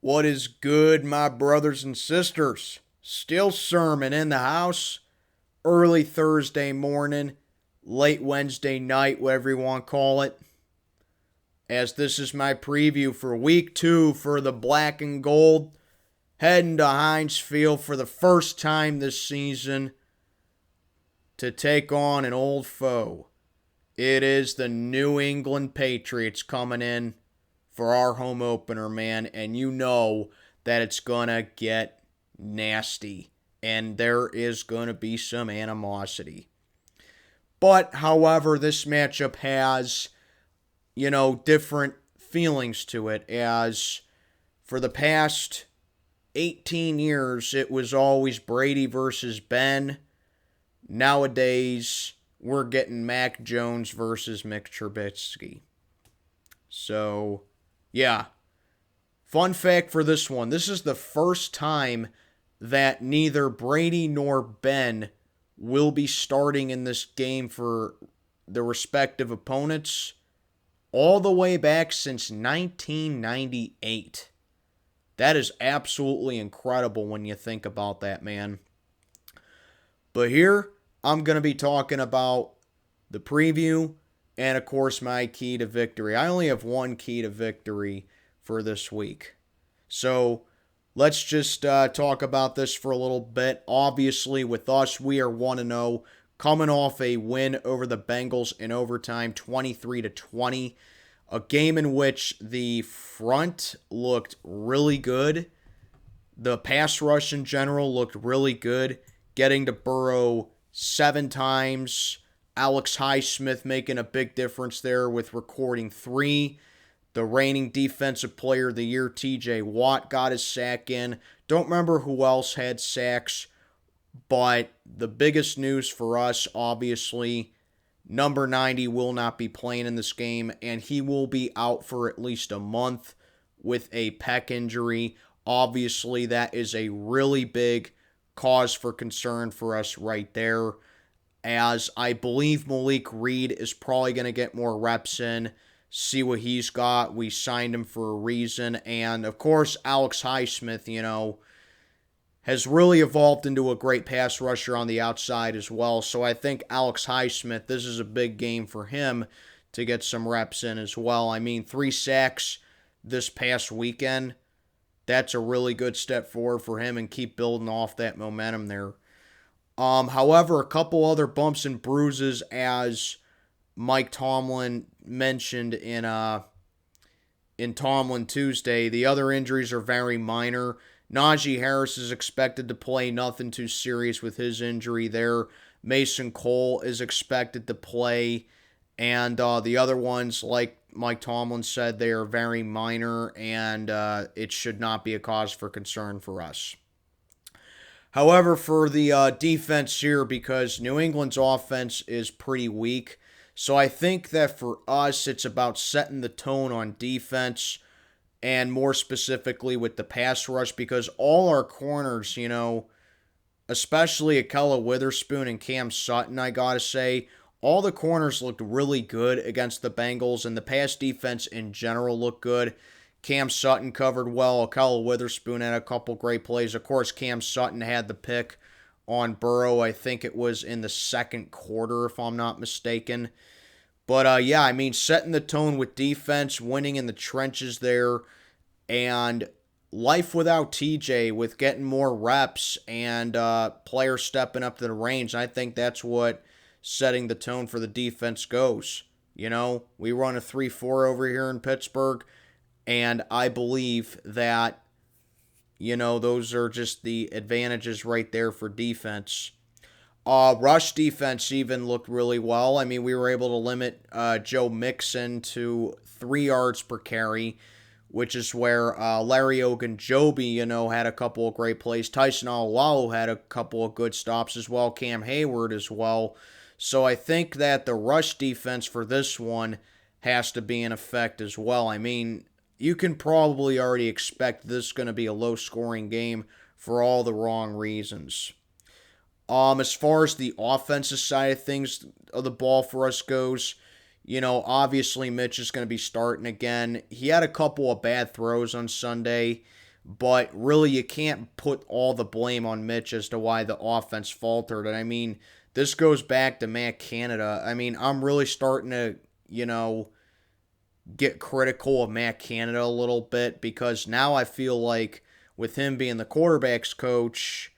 What is good, my brothers and sisters? Still sermon in the house. Early Thursday morning, late Wednesday night, whatever you want to call it. As this is my preview for week 2 for the black and gold. Heading to Heinz Field for the first time this season to take on an old foe. It is the New England Patriots coming in for our home opener, man, and you know that it's gonna get nasty, and there is gonna be some animosity. But, however, this matchup has, different feelings to it, as for the past 18 years, it was always Brady versus Ben. Nowadays, we're getting Mac Jones versus Mick Trubisky. So, yeah. Fun fact for this one. This is the first time that neither Brady nor Ben will be starting in this game for the respective opponents all the way back since 1998. That is absolutely incredible when you think about that, man. But here, I'm going to be talking about the preview and, of course, my key to victory. I only have one key to victory for this week. So let's just talk about this for a little bit. Obviously, with us, we are 1-0, coming off a win over the Bengals in overtime, 23-20. A game in which the front looked really good. The pass rush in general looked really good. Getting to Burrow 7 times. Alex Highsmith making a big difference there with recording 3. The reigning defensive player of the year, TJ Watt, got his sack in. Don't remember who else had sacks, but the biggest news for us, obviously, number 90 will not be playing in this game, and he will be out for at least a month with a pec injury. Obviously, that is a really big cause for concern for us right there, as I believe Malik Reed is probably going to get more reps in, see what he's got. We signed him for a reason, and of course, Alex Highsmith, has really evolved into a great pass rusher on the outside as well. So I think Alex Highsmith, this is a big game for him to get some reps in as well. I mean, 3 sacks this past weekend. That's a really good step forward for him and keep building off that momentum there. However, a couple other bumps and bruises, as Mike Tomlin mentioned in Tomlin Tuesday. The other injuries are very minor. Najee Harris is expected to play, nothing too serious with his injury there. Mason Cole is expected to play. And the other ones, like Mike Tomlin said, they are very minor, and it should not be a cause for concern for us. However, for the defense here, because New England's offense is pretty weak, so I think that for us, it's about setting the tone on defense, and more specifically with the pass rush, because all our corners, especially Akella Witherspoon and Cam Sutton, I gotta say, all the corners looked really good against the Bengals, and the pass defense in general looked good. Cam Sutton covered well. Akella Witherspoon had a couple great plays. Of course, Cam Sutton had the pick on Burrow. I think it was in the second quarter, if I'm not mistaken. But, setting the tone with defense, winning in the trenches there, and life without TJ with getting more reps and players stepping up to the range. I think that's what setting the tone for the defense goes. We run a 3-4 over here in Pittsburgh, and I believe that, those are just the advantages right there for defense. Rush defense even looked really well. I mean, we were able to limit Joe Mixon to 3 yards per carry, which is where Larry Ogunjobi, had a couple of great plays. Tyson Alualu had a couple of good stops as well. Cam Hayward as well. So I think that the rush defense for this one has to be in effect as well. I mean, you can probably already expect this is going to be a low-scoring game for all the wrong reasons. As far as the offensive side of things of the ball for us goes, obviously Mitch is going to be starting again. He had a couple of bad throws on Sunday. But really, you can't put all the blame on Mitch as to why the offense faltered. And I mean, this goes back to Matt Canada. I mean, I'm really starting to, get critical of Matt Canada a little bit because now I feel like with him being the quarterback's coach,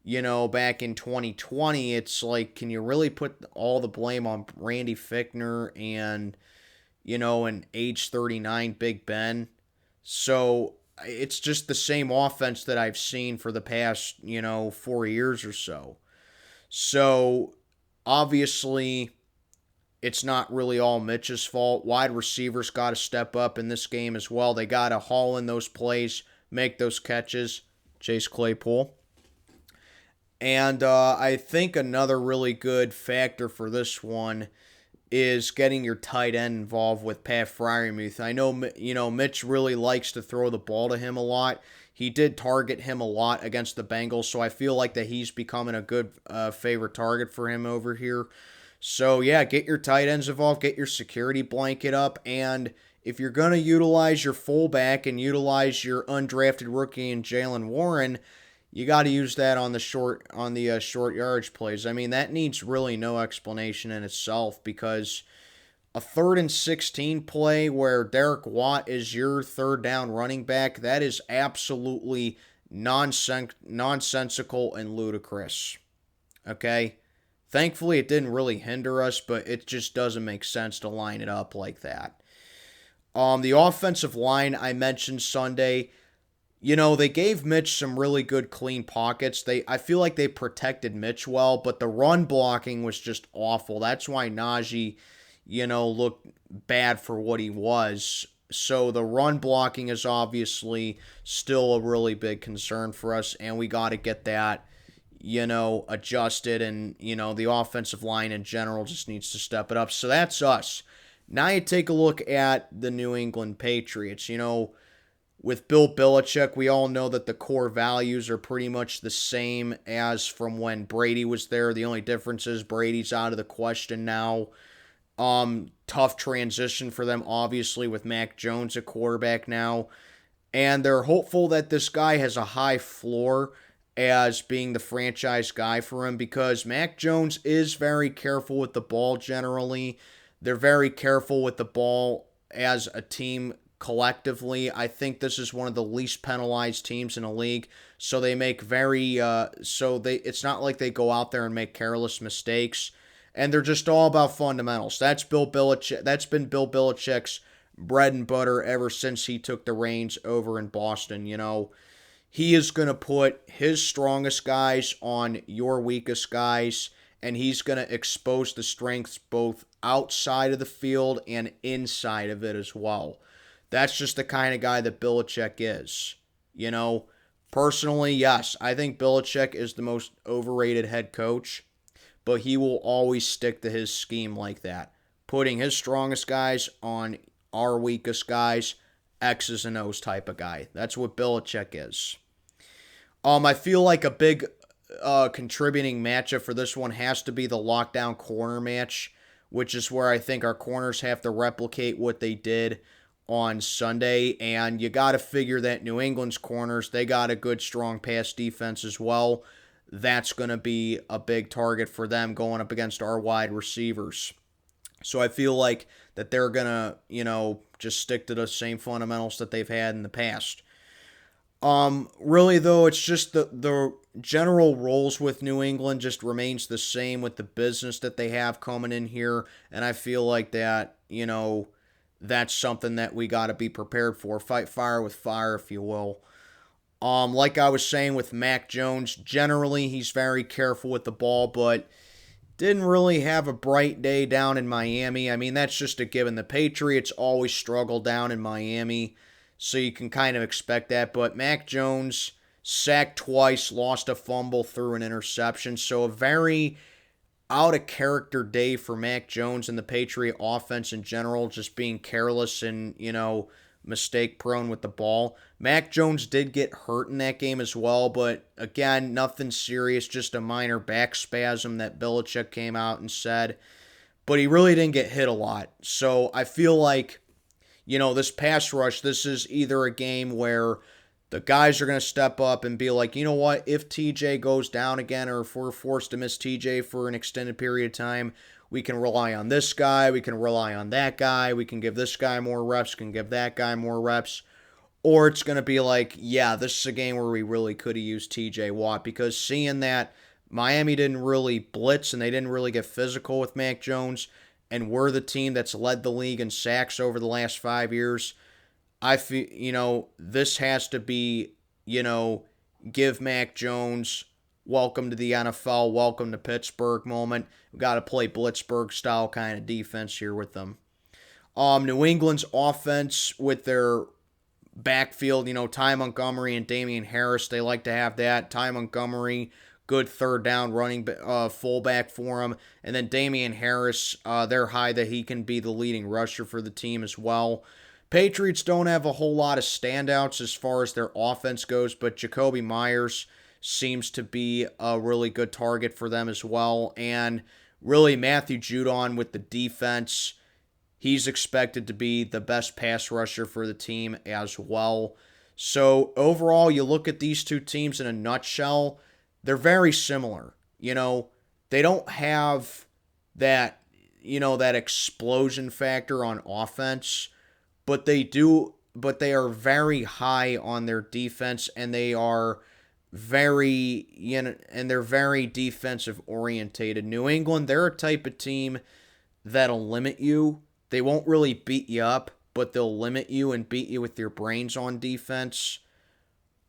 back in 2020, it's like, can you really put all the blame on Randy Fichtner and, an age 39 Big Ben? So it's just the same offense that I've seen for the past, 4 years or so. So obviously, it's not really all Mitch's fault. Wide receivers got to step up in this game as well. They got to haul in those plays, make those catches. Chase Claypool. And I think another really good factor for this one is getting your tight end involved with Pat Freiermuth. I know, Mitch really likes to throw the ball to him a lot. He did target him a lot against the Bengals, so I feel like that he's becoming a good favorite target for him over here. So, yeah, get your tight ends involved, get your security blanket up, and if you're going to utilize your fullback and utilize your undrafted rookie in Jalen Warren, you got to use that on the short yardage plays. I mean, that needs really no explanation in itself because a 3rd and 16 play where Derek Watt is your third down running back, that is absolutely nonsensical and ludicrous. Okay? Thankfully, it didn't really hinder us, but it just doesn't make sense to line it up like that. The offensive line I mentioned Sunday, they gave Mitch some really good clean pockets. I feel like they protected Mitch well, but the run blocking was just awful. That's why Najee, looked bad for what he was. So the run blocking is obviously still a really big concern for us, and we got to get that, adjusted, and, the offensive line in general just needs to step it up. So that's us. Now you take a look at the New England Patriots. With Bill Belichick, we all know that the core values are pretty much the same as from when Brady was there. The only difference is Brady's out of the question now. Tough transition for them, obviously, with Mac Jones at quarterback now. And they're hopeful that this guy has a high floor as being the franchise guy for him because Mac Jones is very careful with the ball generally. They're very careful with the ball as a team collectively. I think this is one of the least penalized teams in the league. So they make it's not like they go out there and make careless mistakes. And they're just all about fundamentals. That's Bill Belichick. That's been Bill Belichick's bread and butter ever since he took the reins over in Boston. He is going to put his strongest guys on your weakest guys, and he's going to expose the strengths both outside of the field and inside of it as well. That's just the kind of guy that Belichick is. Personally, yes, I think Belichick is the most overrated head coach, but he will always stick to his scheme like that, putting his strongest guys on our weakest guys, X's and O's type of guy. That's what Belichick is. I feel like a big contributing matchup for this one has to be the lockdown corner match, which is where I think our corners have to replicate what they did on Sunday. And you got to figure that New England's corners, they got a good, strong pass defense as well. That's going to be a big target for them going up against our wide receivers. So I feel like that they're going to, just stick to the same fundamentals that they've had in the past. Really, though, it's just the general roles with New England just remains the same with the business that they have coming in here. And I feel like that, that's something that we got to be prepared for. Fight fire with fire, if you will. Like I was saying with Mac Jones, generally he's very careful with the ball, but didn't really have a bright day down in Miami. I mean, that's just a given. The Patriots always struggle down in Miami, so you can kind of expect that. But Mac Jones sacked twice, lost a fumble, threw an interception. So a very out-of-character day for Mac Jones and the Patriot offense in general, just being careless and, mistake-prone with the ball. Mac Jones did get hurt in that game as well, but again, nothing serious, just a minor back spasm that Belichick came out and said. But he really didn't get hit a lot. So I feel like, this pass rush, this is either a game where The guys are going to step up and be like, you know what, if TJ goes down again or if we're forced to miss TJ for an extended period of time, we can rely on this guy, we can rely on that guy, we can give this guy more reps, can give that guy more reps. Or it's going to be like, yeah, this is a game where we really could have used TJ Watt, because seeing that Miami didn't really blitz and they didn't really get physical with Mac Jones, and we're the team that's led the league in sacks over the last 5 years, I feel, this has to be, give Mac Jones welcome to the NFL, welcome to Pittsburgh moment. We've got to play Blitzburgh style kind of defense here with them. New England's offense with their backfield, Ty Montgomery and Damian Harris, they like to have that. Ty Montgomery, good third down running fullback for him. And then Damian Harris, they're high that he can be the leading rusher for the team as well. Patriots don't have a whole lot of standouts as far as their offense goes, but Jacoby Myers seems to be a really good target for them as well. And really, Matthew Judon with the defense, he's expected to be the best pass rusher for the team as well. So overall, you look at these two teams in a nutshell, they're very similar. They don't have that, that explosion factor on offense, but they are very high on their defense, and they are very, and they're very defensive orientated. New England, they're a type of team that'll limit you. They won't really beat you up, but they'll limit you and beat you with your brains on defense.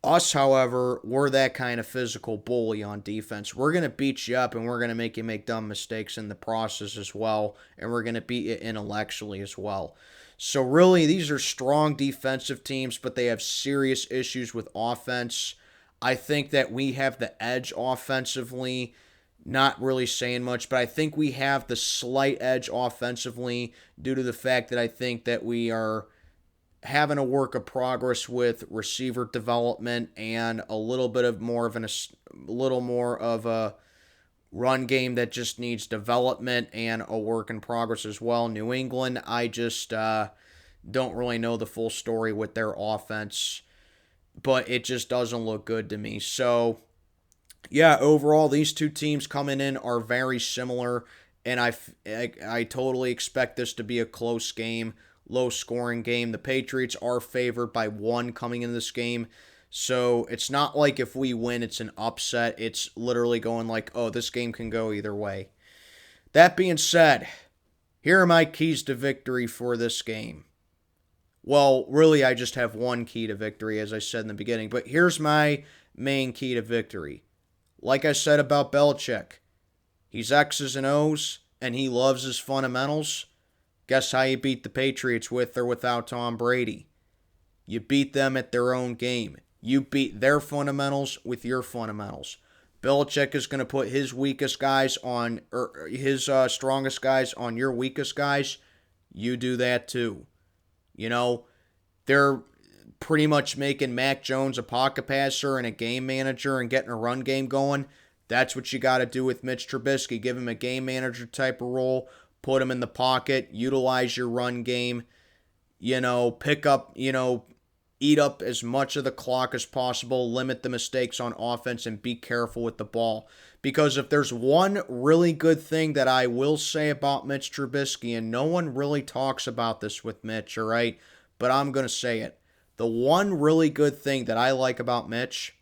Us, however, we're that kind of physical bully on defense. We're going to beat you up, and we're going to make you make dumb mistakes in the process as well, and we're going to beat you intellectually as well. So really, these are strong defensive teams, but they have serious issues with offense. I think that we have the edge offensively. Not really saying much, but I think we have the slight edge offensively due to the fact that I think that we are having a work of progress with receiver development and a little more of a run game that just needs development and a work in progress as well. New England, I just don't really know the full story with their offense, but it just doesn't look good to me. So yeah, overall, these two teams coming in are very similar, and I totally expect this to be a close game, low-scoring game. The Patriots are favored by 1 coming into this game, so it's not like if we win, it's an upset. It's literally going like, oh, this game can go either way. That being said, here are my keys to victory for this game. Well, really, I just have one key to victory, as I said in the beginning, but here's my main key to victory. Like I said about Belichick, he's X's and O's, and he loves his fundamentals. Guess how you beat the Patriots with or without Tom Brady? You beat them at their own game. You beat their fundamentals with your fundamentals. Belichick is going to put his weakest guys on, or his strongest guys on your weakest guys. You do that too. They're pretty much making Mac Jones a pocket passer and a game manager and getting a run game going. That's what you got to do with Mitch Trubisky. Give him a game manager type of role. Put him in the pocket. Utilize your run game. Pick up, eat up as much of the clock as possible. Limit the mistakes on offense and be careful with the ball. Because if there's one really good thing that I will say about Mitch Trubisky, and no one really talks about this with Mitch, all right? But I'm going to say it. The one really good thing that I like about Mitch,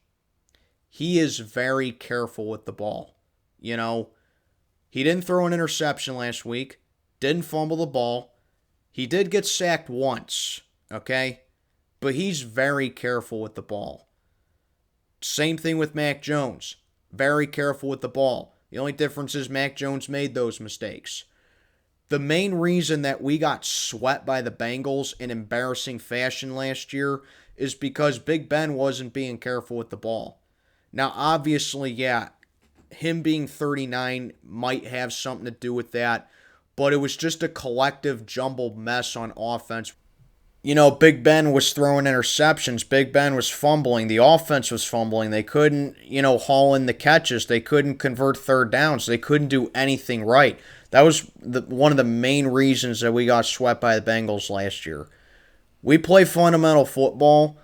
he is very careful with the ball. He didn't throw an interception last week, didn't fumble the ball. He did get sacked once, okay? But he's very careful with the ball. Same thing with Mac Jones. Very careful with the ball. The only difference is Mac Jones made those mistakes. The main reason that we got swept by the Bengals in embarrassing fashion last year is because Big Ben wasn't being careful with the ball. Now, obviously, yeah, him being 39 might have something to do with that, but it was just a collective jumbled mess on offense. Big Ben was throwing interceptions. Big Ben was fumbling. The offense was fumbling. They couldn't, haul in the catches. They couldn't convert third downs. They couldn't do anything right. That was one of the main reasons that we got swept by the Bengals last year. We play fundamental football,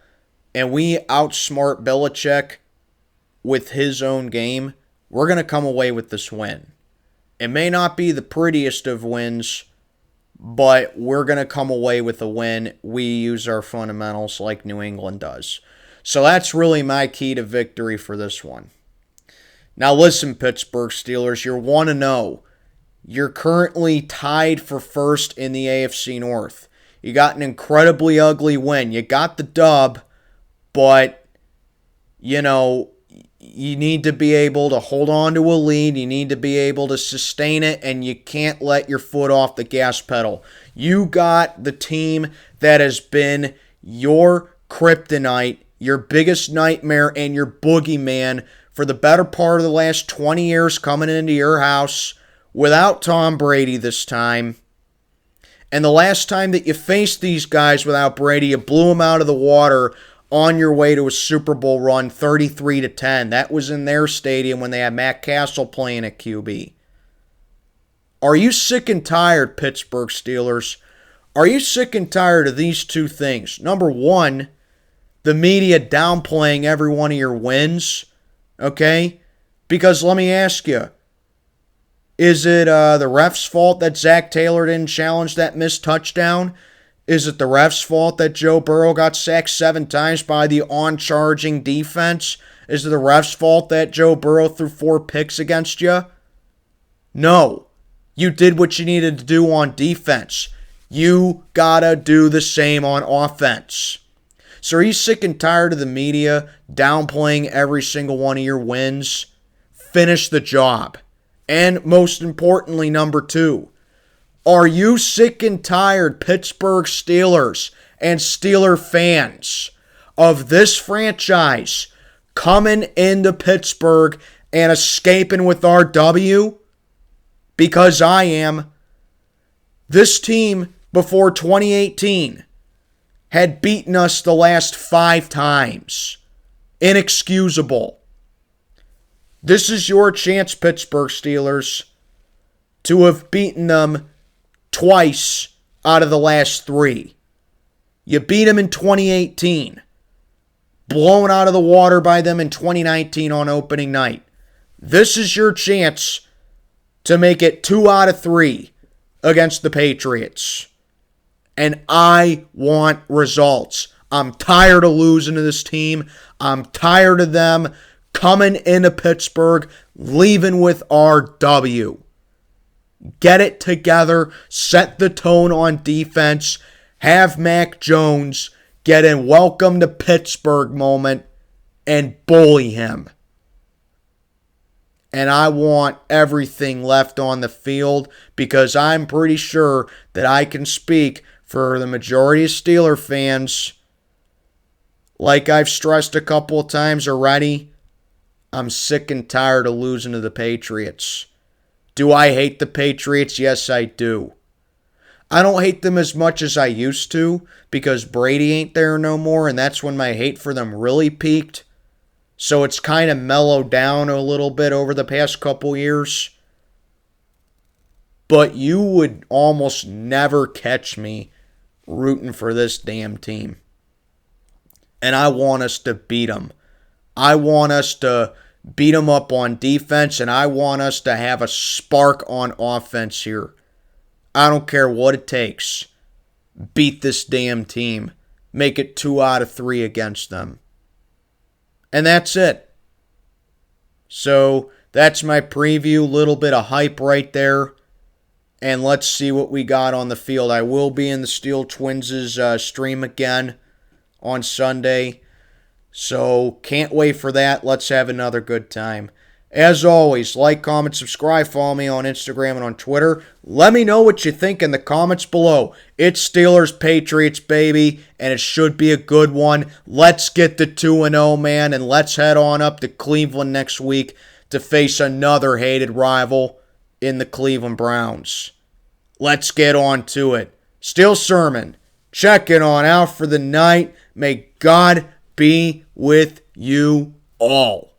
and we outsmart Belichick with his own game, we're going to come away with this win. It may not be the prettiest of wins, but we're going to come away with a win. We use our fundamentals like New England does. So that's really my key to victory for this one. Now listen, Pittsburgh Steelers, you're 1-0. You're currently tied for first in the AFC North. You got an incredibly ugly win. You got the dub, but, you need to be able to hold on to a lead. You need to be able to sustain it, and you can't let your foot off the gas pedal. You got the team that has been your kryptonite, your biggest nightmare, and your boogeyman for the better part of the last 20 years coming into your house without Tom Brady this time. And the last time that you faced these guys without Brady, you blew them out of the water on your way to a Super Bowl run, 33-10. That was in their stadium when they had Matt Castle playing at QB. Are you sick and tired, Pittsburgh Steelers? Are you sick and tired of these two things? Number one, the media downplaying every one of your wins, okay? Because let me ask you, is it the ref's fault that Zach Taylor didn't challenge that missed touchdown? Is it the ref's fault that Joe Burrow got sacked 7 times by the on-charging defense? Is it the ref's fault that Joe Burrow threw 4 picks against you? No. You did what you needed to do on defense. You gotta do the same on offense. So are you sick and tired of the media downplaying every single one of your wins? Finish the job. And most importantly, number 2, are you sick and tired, Pittsburgh Steelers and Steeler fans, of this franchise coming into Pittsburgh and escaping with our W? Because I am. This team, before 2018, had beaten us the last 5 times. Inexcusable. This is your chance, Pittsburgh Steelers, to have beaten them twice out of the last 3. You beat them in 2018. Blown out of the water by them in 2019 on opening night. This is your chance to make it 2 out of 3 against the Patriots. And I want results. I'm tired of losing to this team. I'm tired of them coming into Pittsburgh, leaving with our W. Get it together. Set the tone on defense. Have Mac Jones get a welcome to Pittsburgh moment and bully him. And I want everything left on the field because I'm pretty sure that I can speak for the majority of Steeler fans. Like I've stressed a couple of times already, I'm sick and tired of losing to the Patriots. Do I hate the Patriots? Yes, I do. I don't hate them as much as I used to because Brady ain't there no more, and that's when my hate for them really peaked. So it's kind of mellowed down a little bit over the past couple years. But you would almost never catch me rooting for this damn team. And I want us to beat them. I want us to beat them up on defense, and I want us to have a spark on offense here. I don't care what it takes. Beat this damn team. Make it 2 out of 3 against them. And that's it. So that's my preview. Little bit of hype right there. And let's see what we got on the field. I will be in the Steel Twins' stream again on Sunday. So can't wait for that. Let's have another good time. As always, like, comment, subscribe, follow me on Instagram and on Twitter. Let me know what you think in the comments below. It's Steelers Patriots, baby, and it should be a good one. Let's get the 2-0, man, and let's head on up to Cleveland next week to face another hated rival in the Cleveland Browns. Let's get on to it. Steel Sermon, checking on out for the night. May God be with you all.